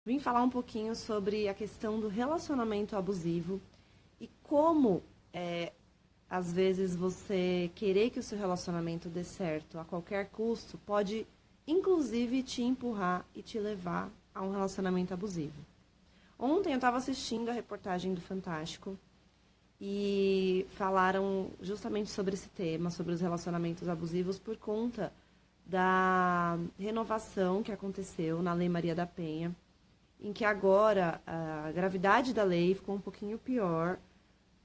Vim falar um pouquinho sobre a questão do relacionamento abusivo e como, às vezes, você querer que o seu relacionamento dê certo a qualquer custo pode, inclusive, te empurrar e te levar a um relacionamento abusivo. Ontem eu estava assistindo a reportagem do Fantástico e falaram justamente sobre esse tema, sobre os relacionamentos abusivos, por conta da renovação que aconteceu na Lei Maria da Penha, em que agora a gravidade da lei ficou um pouquinho pior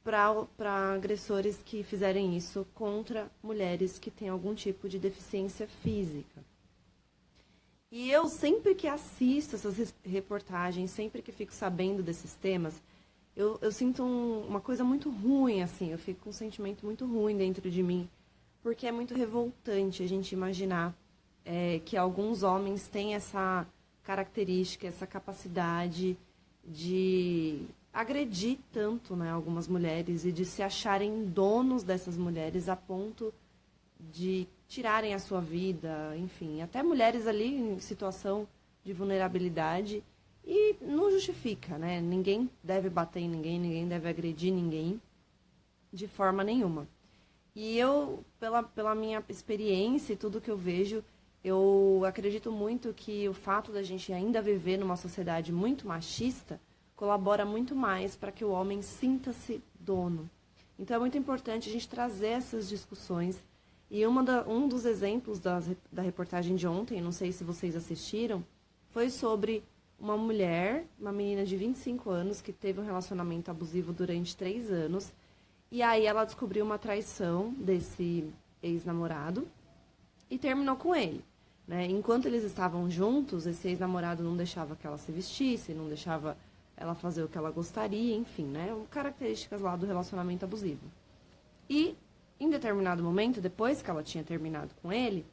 para agressores que fizerem isso contra mulheres que têm algum tipo de deficiência física. E eu, sempre que assisto essas reportagens, sempre que fico sabendo desses temas, eu sinto uma coisa muito ruim, assim, eu fico com um sentimento muito ruim dentro de mim, porque é muito revoltante a gente imaginar que alguns homens têm essa característica, essa capacidade de agredir tanto, né, algumas mulheres e de se acharem donos dessas mulheres a ponto de tirarem a sua vida, enfim, até mulheres ali em situação de vulnerabilidade, e não justifica, né? Ninguém deve bater em ninguém, ninguém deve agredir ninguém de forma nenhuma. E eu, pela minha experiência e tudo que eu vejo, eu acredito muito que o fato da gente ainda viver numa sociedade muito machista colabora muito mais para que o homem sinta-se dono. Então é muito importante a gente trazer essas discussões. E um dos exemplos da reportagem de ontem, não sei se vocês assistiram, foi sobre uma mulher, uma menina de 25 anos, que teve um relacionamento abusivo durante 3 anos. E aí ela descobriu uma traição desse ex-namorado e terminou com ele, né? Enquanto eles estavam juntos, esse ex-namorado não deixava que ela se vestisse, não deixava ela fazer o que ela gostaria, enfim, né? Características lá do relacionamento abusivo. E, em determinado momento, depois que ela tinha terminado com ele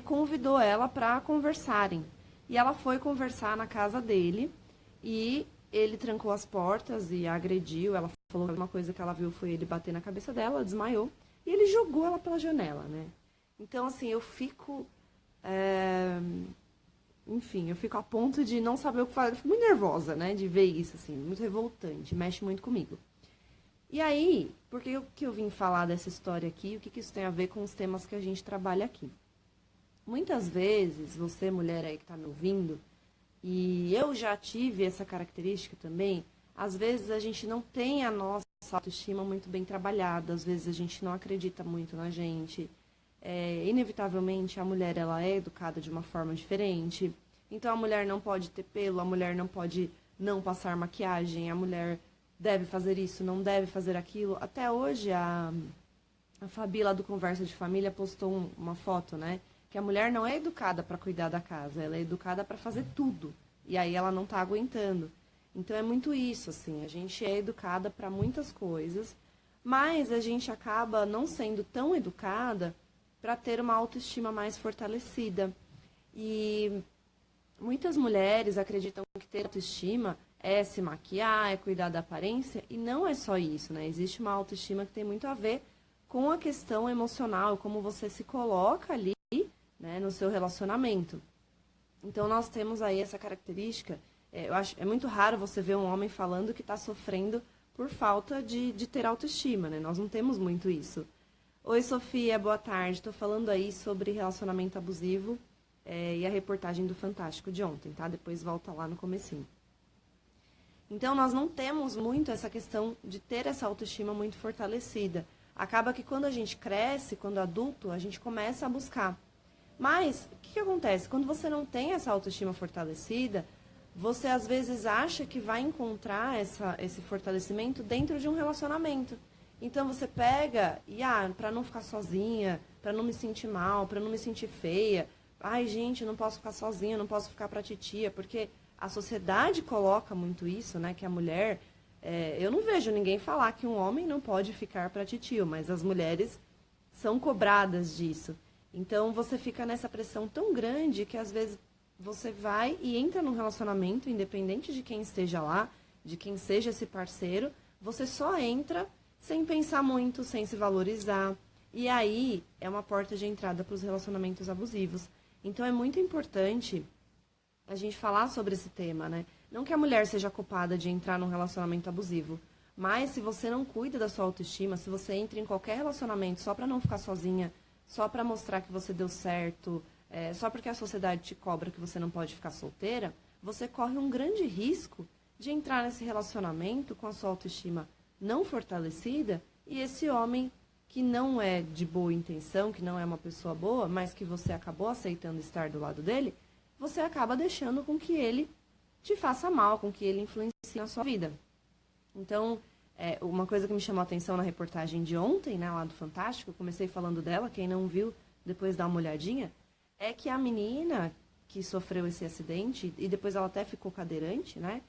convidou ela para conversarem. E ela foi conversar na casa dele e ele trancou as portas e a agrediu. Ela falou que uma coisa que ela viu foi ele bater na cabeça dela, ela desmaiou. E ele jogou ela pela janela, né? Então, assim, eu fico... Enfim, eu fico a ponto de não saber o que fazer. Eu fico muito nervosa, né? De ver isso, assim, muito revoltante. Mexe muito comigo. E aí, por que eu vim falar dessa história aqui? O que isso tem a ver com os temas que a gente trabalha aqui? Muitas vezes, você, mulher aí que está me ouvindo, e eu já tive essa característica também, às vezes a gente não tem a nossa autoestima muito bem trabalhada, às vezes a gente não acredita muito na gente. Inevitavelmente, a mulher ela é educada de uma forma diferente. Então, a mulher não pode ter pelo, a mulher não pode não passar maquiagem, a mulher deve fazer isso, não deve fazer aquilo. Até hoje, a Fabi lá do Conversa de Família postou uma foto, né? Que a mulher não é educada para cuidar da casa, ela é educada para fazer tudo. E aí ela não está aguentando. Então é muito isso, assim, a gente é educada para muitas coisas, mas a gente acaba não sendo tão educada para ter uma autoestima mais fortalecida. E muitas mulheres acreditam que ter autoestima é se maquiar, é cuidar da aparência, e não é só isso, né? Existe uma autoestima que tem muito a ver com a questão emocional, como você se coloca ali, né, no seu relacionamento. Então, nós temos aí essa característica. Eu acho, é muito raro você ver um homem falando que está sofrendo por falta de ter autoestima, né? Nós não temos muito isso. Oi, Sofia, boa tarde. Estou falando aí sobre relacionamento abusivo e a reportagem do Fantástico de ontem, tá? Depois volta lá no comecinho. Então, nós não temos muito essa questão de ter essa autoestima muito fortalecida. Acaba que quando a gente cresce, quando adulto, a gente começa a buscar. Mas, o que acontece? Quando você não tem essa autoestima fortalecida, você às vezes acha que vai encontrar esse fortalecimento dentro de um relacionamento. Então, você pega e, para não ficar sozinha, para não me sentir mal, para não me sentir feia, ai, gente, eu não posso ficar sozinha, eu não posso ficar pra titia, porque a sociedade coloca muito isso, né, que a mulher... eu não vejo ninguém falar que um homem não pode ficar pra titio, mas as mulheres são cobradas disso. Então, você fica nessa pressão tão grande que, às vezes, você vai e entra num relacionamento, independente de quem esteja lá, de quem seja esse parceiro, você só entra sem pensar muito, sem se valorizar. E aí, é uma porta de entrada para os relacionamentos abusivos. Então, é muito importante a gente falar sobre esse tema, né? Não que a mulher seja culpada de entrar num relacionamento abusivo, mas se você não cuida da sua autoestima, se você entra em qualquer relacionamento só pra não ficar sozinha, só pra mostrar que você deu certo, só porque a sociedade te cobra que você não pode ficar solteira, você corre um grande risco de entrar nesse relacionamento com a sua autoestima não fortalecida e esse homem que não é de boa intenção, que não é uma pessoa boa, mas que você acabou aceitando estar do lado dele, você acaba deixando com que ele te faça mal, com que ele influencie na sua vida. Então, uma coisa que me chamou a atenção na reportagem de ontem, né, lá do Fantástico, eu comecei falando dela, quem não viu, depois dá uma olhadinha, é que a menina que sofreu esse acidente, e depois ela até ficou cadeirante, né,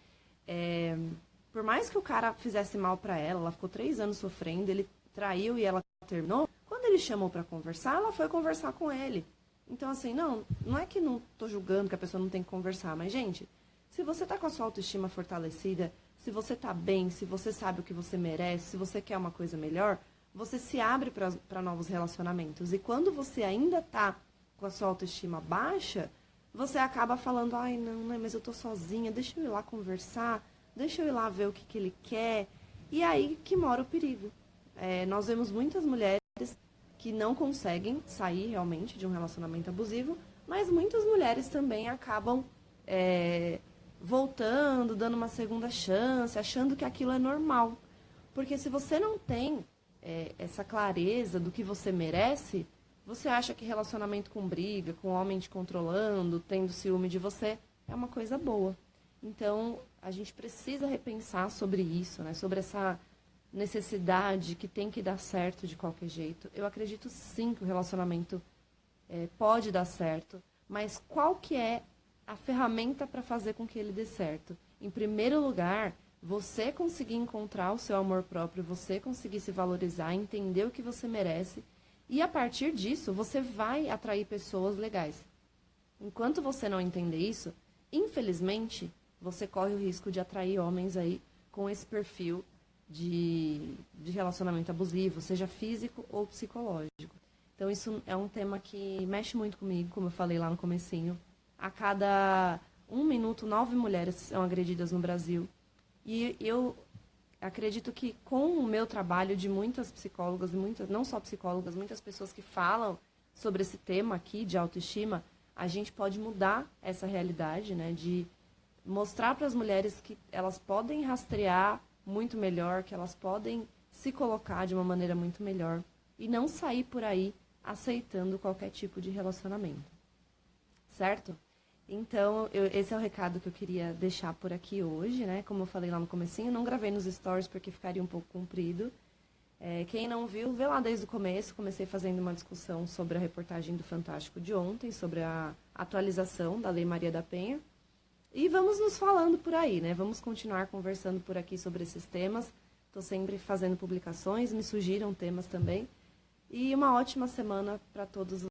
por mais que o cara fizesse mal pra ela, ela ficou 3 anos sofrendo, ele traiu e ela terminou, quando ele chamou pra conversar, ela foi conversar com ele. Então, assim, não é que não tô julgando que a pessoa não tem que conversar, mas, gente, se você tá com a sua autoestima fortalecida, se você tá bem, se você sabe o que você merece, se você quer uma coisa melhor, você se abre para novos relacionamentos. E quando você ainda tá com a sua autoestima baixa, você acaba falando, ai, não, né, mas eu tô sozinha, deixa eu ir lá conversar, deixa eu ir lá ver o que ele quer. E aí que mora o perigo. Nós vemos muitas mulheres que não conseguem sair realmente de um relacionamento abusivo, mas muitas mulheres também acabam voltando, dando uma segunda chance, achando que aquilo é normal. Porque se você não tem essa clareza do que você merece, você acha que relacionamento com briga, com homem te controlando, tendo ciúme de você, é uma coisa boa. Então, a gente precisa repensar sobre isso, né? Sobre essa necessidade que tem que dar certo de qualquer jeito. Eu acredito sim que o relacionamento pode dar certo, mas qual que é a ferramenta para fazer com que ele dê certo? Em primeiro lugar, você conseguir encontrar o seu amor próprio, você conseguir se valorizar, entender o que você merece, e a partir disso, você vai atrair pessoas legais. Enquanto você não entender isso, infelizmente, você corre o risco de atrair homens aí com esse perfil de relacionamento abusivo, seja físico ou psicológico. Então, isso é um tema que mexe muito comigo, como eu falei lá no comecinho. A cada 1 minuto, 9 mulheres são agredidas no Brasil. E eu acredito que com o meu trabalho de muitas psicólogas, não só psicólogas, muitas pessoas que falam sobre esse tema aqui de autoestima, a gente pode mudar essa realidade, né? De mostrar para as mulheres que elas podem rastrear muito melhor, que elas podem se colocar de uma maneira muito melhor e não sair por aí aceitando qualquer tipo de relacionamento. Certo? Então, esse é o recado que eu queria deixar por aqui hoje, né? Como eu falei lá no comecinho, não gravei nos stories porque ficaria um pouco comprido. Quem não viu, vê lá desde o começo. Comecei fazendo uma discussão sobre a reportagem do Fantástico de ontem, sobre a atualização da Lei Maria da Penha. E vamos nos falando por aí, né? Vamos continuar conversando por aqui sobre esses temas. Estou sempre fazendo publicações, me sugiram temas também. E uma ótima semana para todos